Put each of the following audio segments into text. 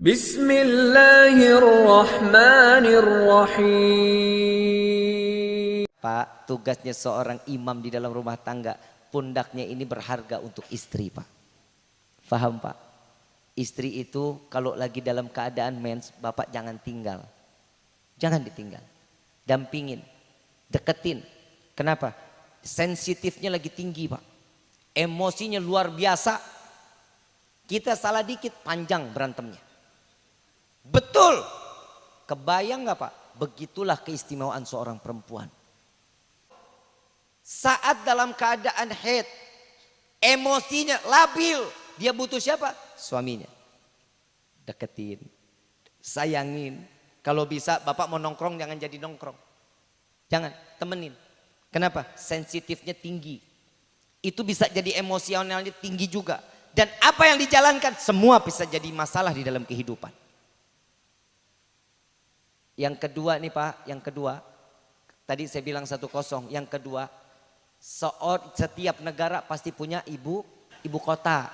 Bismillahirrahmanirrahim. Pak, tugasnya seorang imam di dalam rumah tangga, pundaknya ini berharga untuk istri, Pak. Faham, Pak? Istri itu kalau lagi dalam keadaan mens, Bapak jangan tinggal. Jangan ditinggal. Dampingin, deketin. Kenapa? Sensitifnya lagi tinggi, Pak. Emosinya luar biasa. Kita salah dikit panjang berantemnya. Betul. Kebayang nggak, Pak? Begitulah keistimewaan seorang perempuan. Saat dalam keadaan haid, emosinya labil, dia butuh siapa? Suaminya. Deketin, sayangin. Kalau bisa Bapak mau nongkrong jangan jadi nongkrong. Jangan, temenin. Kenapa? Sensitifnya tinggi. Itu bisa jadi emosionalnya tinggi juga. Dan apa yang dijalankan semua bisa jadi masalah di dalam kehidupan. Yang kedua nih Pak, yang kedua. Tadi saya bilang 1-0, yang kedua. Setiap negara pasti punya ibu kota.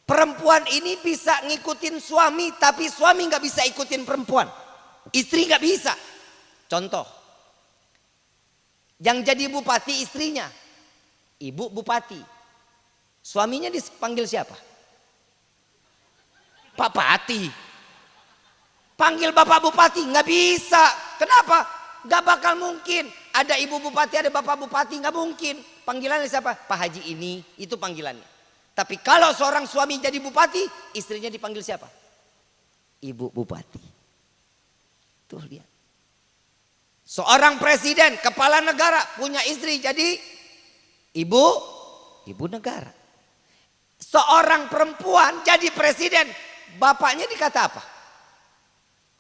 Perempuan ini bisa ngikutin suami, tapi suami nggak bisa ikutin perempuan. Istri nggak bisa. Contoh, yang jadi bupati istrinya, ibu bupati. Suaminya dipanggil siapa? Pak Pati. Panggil bapak bupati, nggak bisa. Kenapa? Nggak bakal mungkin. Ada ibu bupati, ada bapak bupati, nggak mungkin. Panggilannya siapa? Pak Haji ini, itu panggilannya. Tapi kalau seorang suami jadi bupati, istrinya dipanggil siapa? Ibu bupati. Tuh lihat. Seorang presiden, kepala negara punya istri jadi ibu negara. Seorang perempuan jadi presiden, bapaknya dikata apa?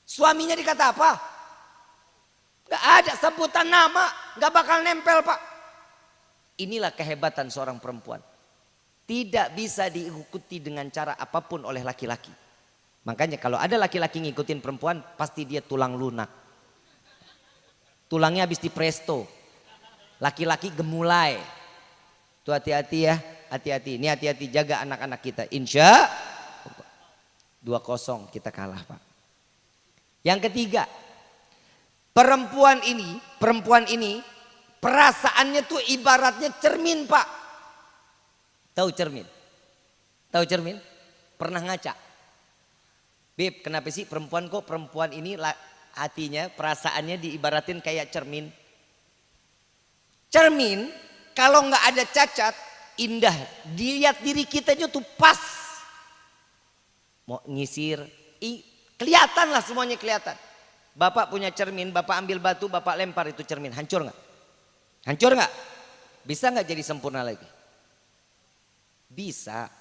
Suaminya dikata apa? Gak ada sebutan nama, gak bakal nempel, Pak. Inilah kehebatan seorang perempuan. Tidak bisa diikuti dengan cara apapun oleh laki-laki. Makanya kalau ada laki-laki ngikutin perempuan, pasti dia tulang lunak. Tulangnya habis dipresto. Laki-laki gemulai. Tuh hati-hati ya, hati-hati. Ini hati-hati, jaga anak-anak kita. Insya 2-0 kita kalah, Pak. Yang ketiga, perempuan ini perasaannya tuh ibaratnya cermin, Pak. Tahu cermin? Tahu cermin? Pernah ngaca? Beb, kenapa sih perempuan ini hatinya, perasaannya diibaratin kayak cermin? Cermin kalau nggak ada cacat, indah. Dilihat diri kitanya tuh pas. Mau ngisir, kelihatan lah, semuanya kelihatan. Bapak punya cermin, Bapak ambil batu, Bapak lempar itu cermin, hancur nggak? Hancur nggak? Bisa nggak jadi sempurna lagi? Bisa.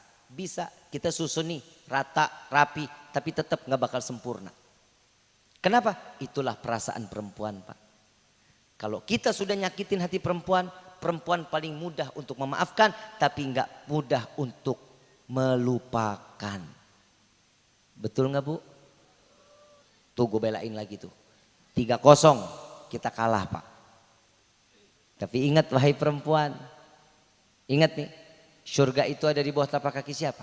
Kita susun nih, rata, rapi, tapi tetap nggak bakal sempurna. Kenapa? Itulah perasaan perempuan, Pak. Kalau kita sudah nyakitin hati perempuan, perempuan paling mudah untuk memaafkan, tapi nggak mudah untuk melupakan. Betul nggak, Bu? Tuh gue belain lagi tuh. 3-0 kita kalah, Pak. Tapi ingat wahai perempuan, ingat nih, surga itu ada di bawah telapak kaki siapa?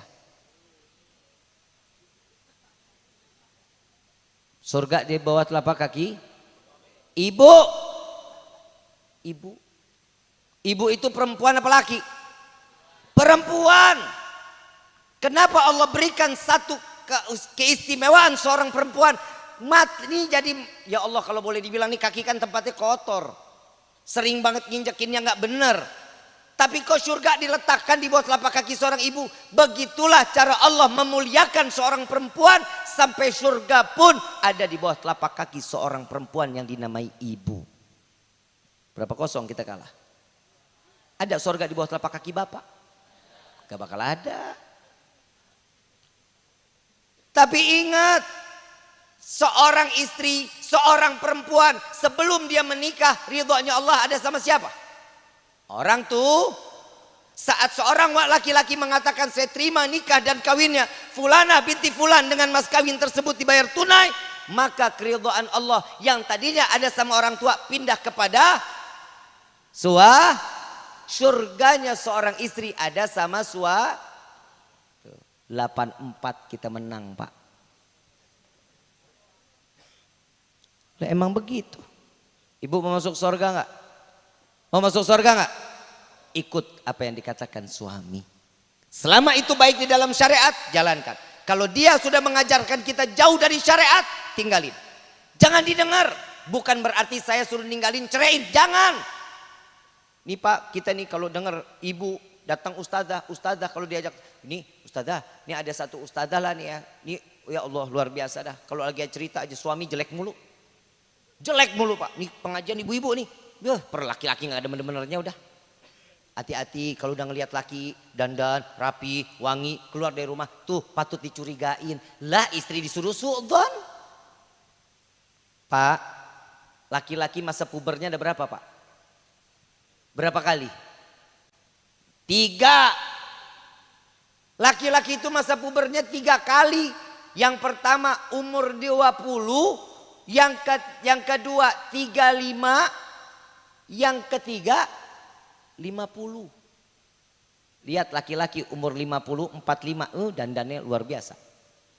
Surga di bawah telapak kaki ibu. Ibu itu perempuan apa laki? Perempuan. Kenapa Allah berikan satu keistimewaan seorang perempuan? Ini jadi, ya Allah, kalau boleh dibilang nih, kaki kan tempatnya kotor, sering banget nginjekinnya nggak bener. Tapi kok surga diletakkan di bawah telapak kaki seorang ibu? Begitulah cara Allah memuliakan seorang perempuan, sampai surga pun ada di bawah telapak kaki seorang perempuan yang dinamai ibu. Berapa 0 kita kalah? Ada surga di bawah telapak kaki bapak? Gak bakal ada. Tapi ingat, seorang istri, seorang perempuan sebelum dia menikah, ridhonya Allah ada sama siapa? Orang tuh. Saat seorang laki-laki mengatakan saya terima nikah dan kawinnya Fulana binti Fulan dengan mas kawin tersebut dibayar tunai, maka keridhaan Allah yang tadinya ada sama orang tua pindah kepada surganya seorang istri ada sama 84 kita menang, Pak. Lah emang begitu. Ibu mau masuk surga enggak? Mau masuk surga enggak? Ikut apa yang dikatakan suami. Selama itu baik di dalam syariat, jalankan. Kalau dia sudah mengajarkan kita jauh dari syariat, tinggalin. Jangan didengar. Bukan berarti saya suruh ninggalin, ceraiin. Jangan. Nih Pak, kita nih kalau dengar ibu datang ustazah kalau diajak. Ini ustazah, ini ada satu ustazah lah nih ya. Ini ya Allah luar biasa dah. Kalau lagi cerita aja suami jelek mulu. Jelek mulu Pak. Nih pengajian ibu-ibu nih. Per laki-laki gak ada bener-benernya udah. Hati-hati kalau udah ngelihat laki dandan, rapi, wangi, keluar dari rumah. Tuh patut dicurigain. Lah istri disuruh su'dzon. Pak, laki-laki masa pubernya ada berapa Pak? Berapa kali? 3. Laki-laki itu masa pubernya 3 kali. Yang pertama umur 20. Yang kedua 35. Yang ketiga 50. Lihat laki-laki umur 50, 45, dandannya luar biasa.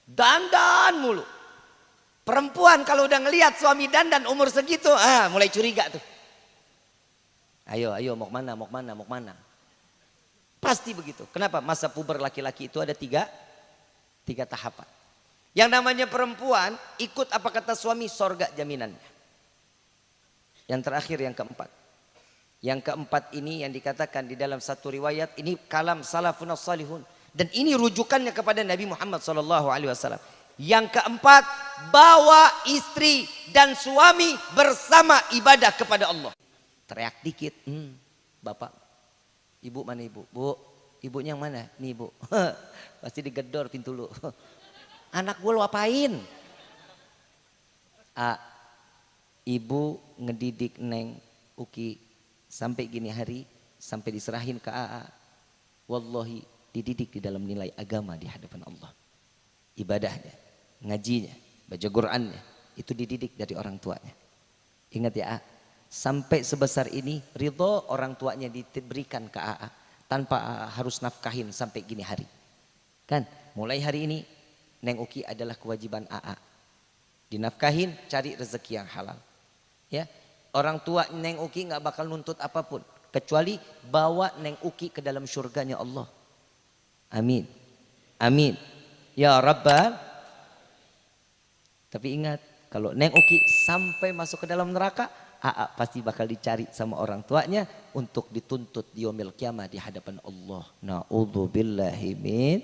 Dandan mulu. Perempuan kalau udah ngelihat suami dandan umur segitu, mulai curiga tuh. Ayo mau kemana? Pasti begitu. Kenapa? Masa puber laki-laki itu ada 3 tahapan. Yang namanya perempuan ikut apa kata suami, sorga jaminannya. Yang terakhir yang keempat. Yang keempat ini yang dikatakan di dalam satu riwayat, ini kalam salafun salihun. Dan ini rujukannya kepada Nabi Muhammad SAW. Yang keempat, bawa istri dan suami bersama ibadah kepada Allah. Teriak dikit, bapak, ibu mana ibu? Bu, ibunya yang mana? Nih ibu, pasti digedor pintu lu. Anak gue lu apain? Ibu ngedidik Neng Uki sampai gini hari, sampai diserahin ke AA. Wallahi dididik di dalam nilai agama di hadapan Allah. Ibadahnya, ngajinya, baca Qur'annya, itu dididik dari orang tuanya. Ingat ya A, sampai sebesar ini ridho orang tuanya diberikan ke AA. Tanpa AA harus nafkahin sampai gini hari. Kan, mulai hari ini Neng Uki adalah kewajiban AA. Dinafkahin, cari rezeki yang halal. Ya. Orang tua Neng Uki gak bakal nuntut apapun. Kecuali bawa Neng Uki ke dalam surganya Allah. Amin. Amin. Ya Rabbal. Tapi ingat. Kalau Neng Uki sampai masuk ke dalam neraka. Pasti bakal dicari sama orang tuanya. Untuk dituntut di yaumil qiyamah di hadapan Allah. Na'udzubillahi min.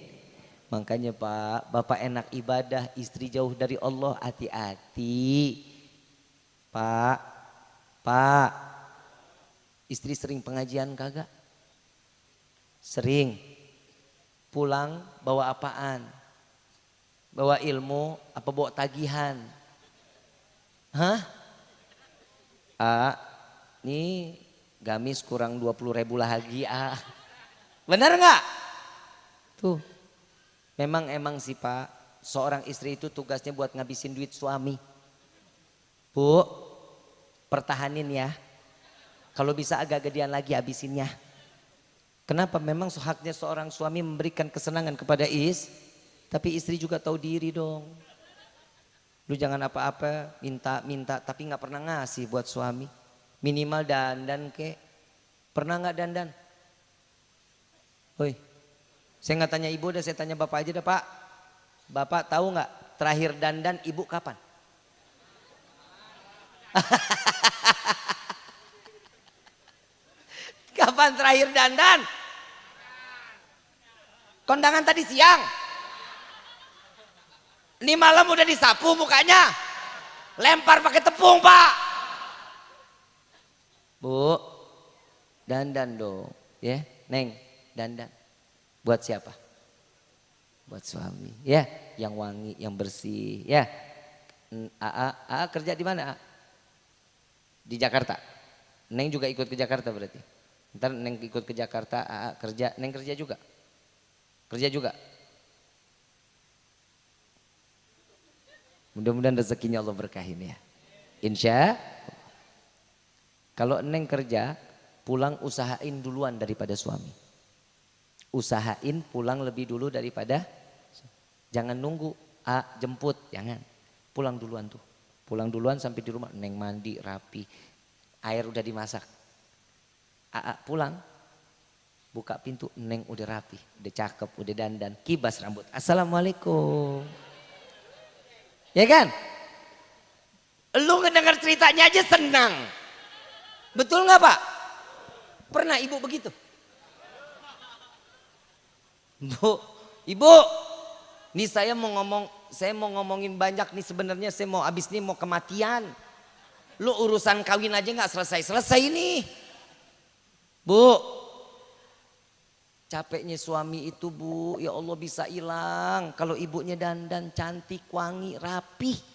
Makanya Pak. Bapak enak ibadah. Istri jauh dari Allah. Hati-hati. Pak, istri sering pengajian kagak? Sering. Pulang bawa apaan? Bawa ilmu apa bawa tagihan? Hah? Nih gamis kurang 20.000 lagi Benar nggak? Tuh. Emang sih Pak, seorang istri itu tugasnya buat ngabisin duit suami. Bu, pertahanin ya. Kalau bisa agak gedean lagi habisinnya. Kenapa? Memang haknya seorang suami memberikan kesenangan kepada tapi istri juga tahu diri dong. Lu jangan apa-apa, minta tapi nggak pernah ngasih buat suami. Minimal dandan kek. Pernah nggak dandan? Woi, saya nggak tanya ibu, saya tanya bapak aja dah Pak. Bapak tahu nggak terakhir dandan ibu kapan? Kapan terakhir dandan? Kondangan tadi siang. Ini malam udah disapu mukanya. Lempar pakai tepung Pak. Bu, dandan dong. Ya, Neng, dandan. Buat siapa? Buat suami. Ya, yang wangi, yang bersih. Ya, AA kerja di mana? Di Jakarta. Neng juga ikut ke Jakarta berarti. Ntar Neng ikut ke Jakarta, kerja. Neng kerja juga. Kerja juga. Mudah-mudahan rezekinya Allah berkahin ya. Insya. Kalau Neng kerja, pulang usahain duluan daripada suami. Usahain pulang lebih dulu daripada. Jangan nunggu jemput, jangan. Pulang duluan tuh. Pulang duluan sampai di rumah, Neng mandi rapi, air udah dimasak. Aa pulang, buka pintu, Neng udah rapi, udah cakep, udah dandan, kibas rambut. Assalamualaikum. Ya kan? Lu ngedengar ceritanya aja senang. Betul nggak Pak? Pernah ibu begitu? Bu, ibu, nih saya mau ngomongin banyak nih sebenarnya, saya mau abis nih mau kematian. Lu urusan kawin aja nggak selesai nih. Bu, capeknya suami itu Bu, ya Allah bisa hilang kalau ibunya dandan cantik, wangi, rapi.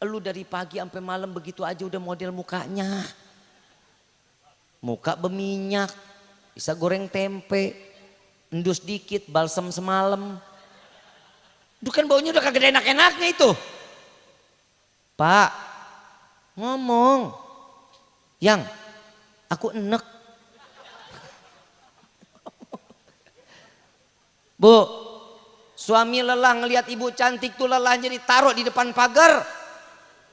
Lu dari pagi sampai malam begitu aja udah model mukanya. Muka berminyak, bisa goreng tempe, endus dikit, balsam semalam. Itu kan baunya udah kagak enak-enaknya itu. Pak, ngomong. Yang, aku enek. Bu, suami lelah ngelihat ibu cantik tuh lelah jadi taruh di depan pagar.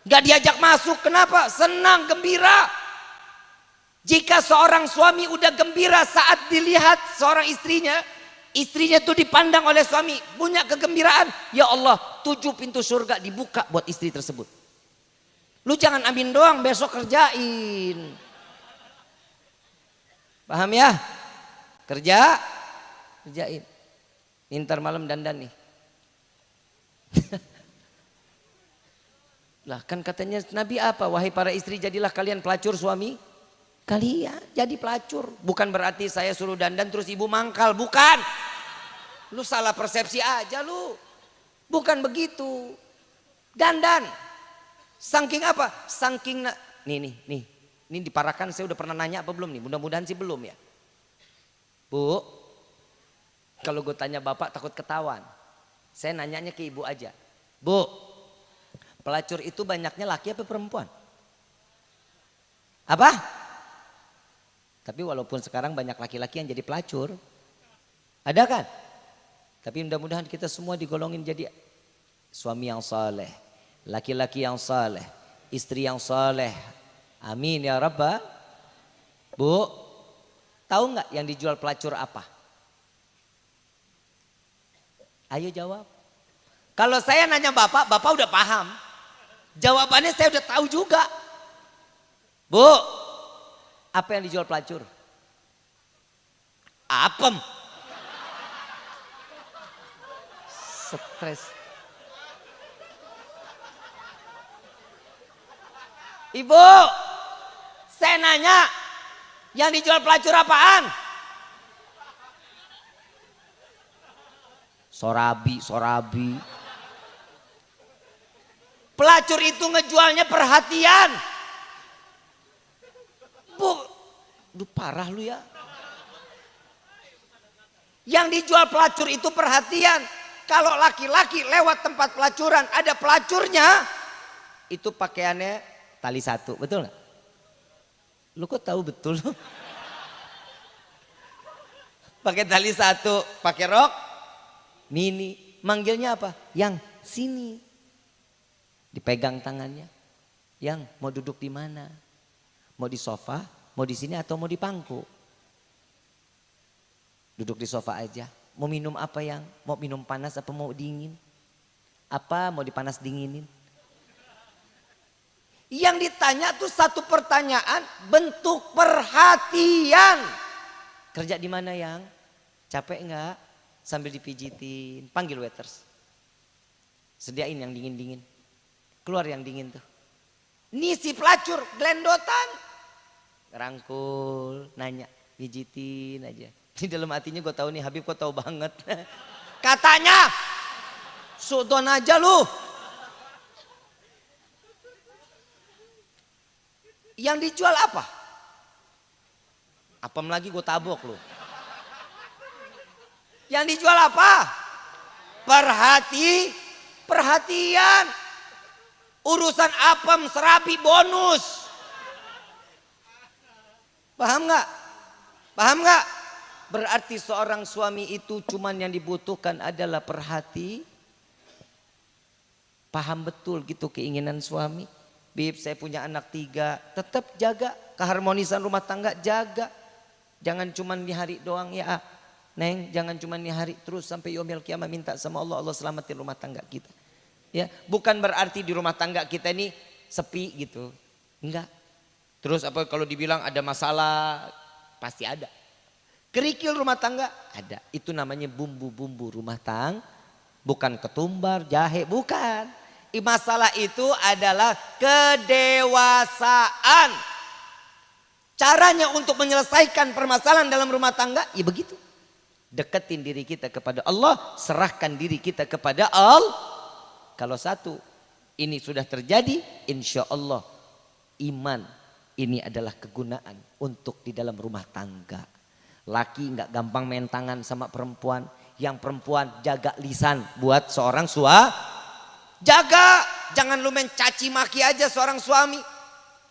Gak diajak masuk, kenapa? Senang, gembira. Jika seorang suami udah gembira saat dilihat seorang istrinya tuh dipandang oleh suami, punya kegembiraan, ya Allah 7 pintu surga dibuka buat istri tersebut. Lu jangan amin doang, besok kerjain. Paham ya? Kerjain. Ntar malam dandan nih. Lah kan katanya Nabi apa? Wahai para istri jadilah kalian pelacur suami kalian. Jadi pelacur. Bukan berarti saya suruh dandan terus ibu mangkal. Bukan. Lu salah persepsi aja lu. Bukan begitu. Dandan. Saking apa? Saking nih. Ini diparakan saya udah pernah nanya apa belum nih? Mudah-mudahan sih belum ya. Bu, kalau gue tanya bapak takut ketahuan. Saya nanyanya ke ibu aja. Bu, pelacur itu banyaknya laki apa perempuan? Apa? Tapi walaupun sekarang banyak laki-laki yang jadi pelacur. Ada kan? Tapi mudah-mudahan kita semua digolongin jadi suami yang saleh, laki-laki yang saleh, istri yang saleh. Amin ya Rabbal. Bu, tahu nggak yang dijual pelacur apa? Ayo jawab. Kalau saya nanya bapak udah paham. Jawabannya saya udah tahu juga. Bu, apa yang dijual pelacur? Apem. Stres. Ibu, saya nanya, yang dijual pelacur apaan? Sorabi. Pelacur itu ngejualnya perhatian. Bu, parah lu ya. Yang dijual pelacur itu perhatian. Kalau laki-laki lewat tempat pelacuran ada pelacurnya, itu pakaiannya tali satu, betul nggak? Lu kok tahu betul? Pakai tali satu, pakai rok mini, manggilnya apa? Yang sini. Dipegang tangannya. Yang mau duduk di mana? Mau di sofa, mau di sini atau mau di pangku? Duduk di sofa aja. Mau minum apa yang? Mau minum panas apa mau dingin? Apa mau dipanas dinginin? Yang ditanya tuh satu pertanyaan, bentuk perhatian. Kerja di mana yang? Capek enggak? Sambil dipijitin, panggil waiters. Sediain yang dingin-dingin. Keluar yang dingin tuh. Nih si pelacur gelendotan. Rangkul, nanya, pijitin aja. Di dalam hatinya gue tahu nih Habib kok tahu banget. Katanya, sudon aja lu. Yang dijual apa? Apem lagi gue tabok lu. Yang dijual apa? Perhatian. Urusan apem serabi bonus. Paham nggak? Berarti seorang suami itu cuman yang dibutuhkan adalah perhatian. paham betul gitu keinginan suami. Bib, saya punya anak 3, tetap jaga keharmonisan rumah tangga, jaga. Jangan cuma di hari doang ya, Neng, jangan cuma di hari, terus sampai yaumil kiamah minta sama Allah, Allah selamatin rumah tangga kita. Ya, bukan berarti di rumah tangga kita ini sepi gitu. Enggak. Terus apa kalau dibilang ada masalah, pasti ada. Kerikil rumah tangga ada. Itu namanya bumbu-bumbu rumah tangga, bukan ketumbar, jahe, bukan. Masalah itu adalah kedewasaan. Caranya untuk menyelesaikan permasalahan dalam rumah tangga, ya begitu. Deketin diri kita kepada Allah, serahkan diri kita kepada Allah. Kalau satu ini sudah terjadi, insya Allah iman ini adalah kegunaan untuk di dalam rumah tangga. Laki nggak gampang main tangan sama perempuan. Yang perempuan jaga lisan buat seorang suami. Jaga, jangan lu mencaci maki aja seorang suami.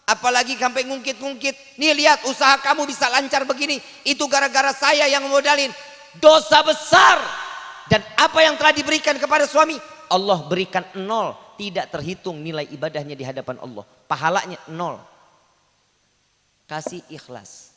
Apalagi sampai ngungkit-ngungkit. Nih lihat usaha kamu bisa lancar begini. Itu gara-gara saya yang modalin. Dosa besar. Dan apa yang telah diberikan kepada suami, Allah berikan 0. Tidak terhitung nilai ibadahnya di hadapan Allah. Pahalanya 0. Kasih ikhlas.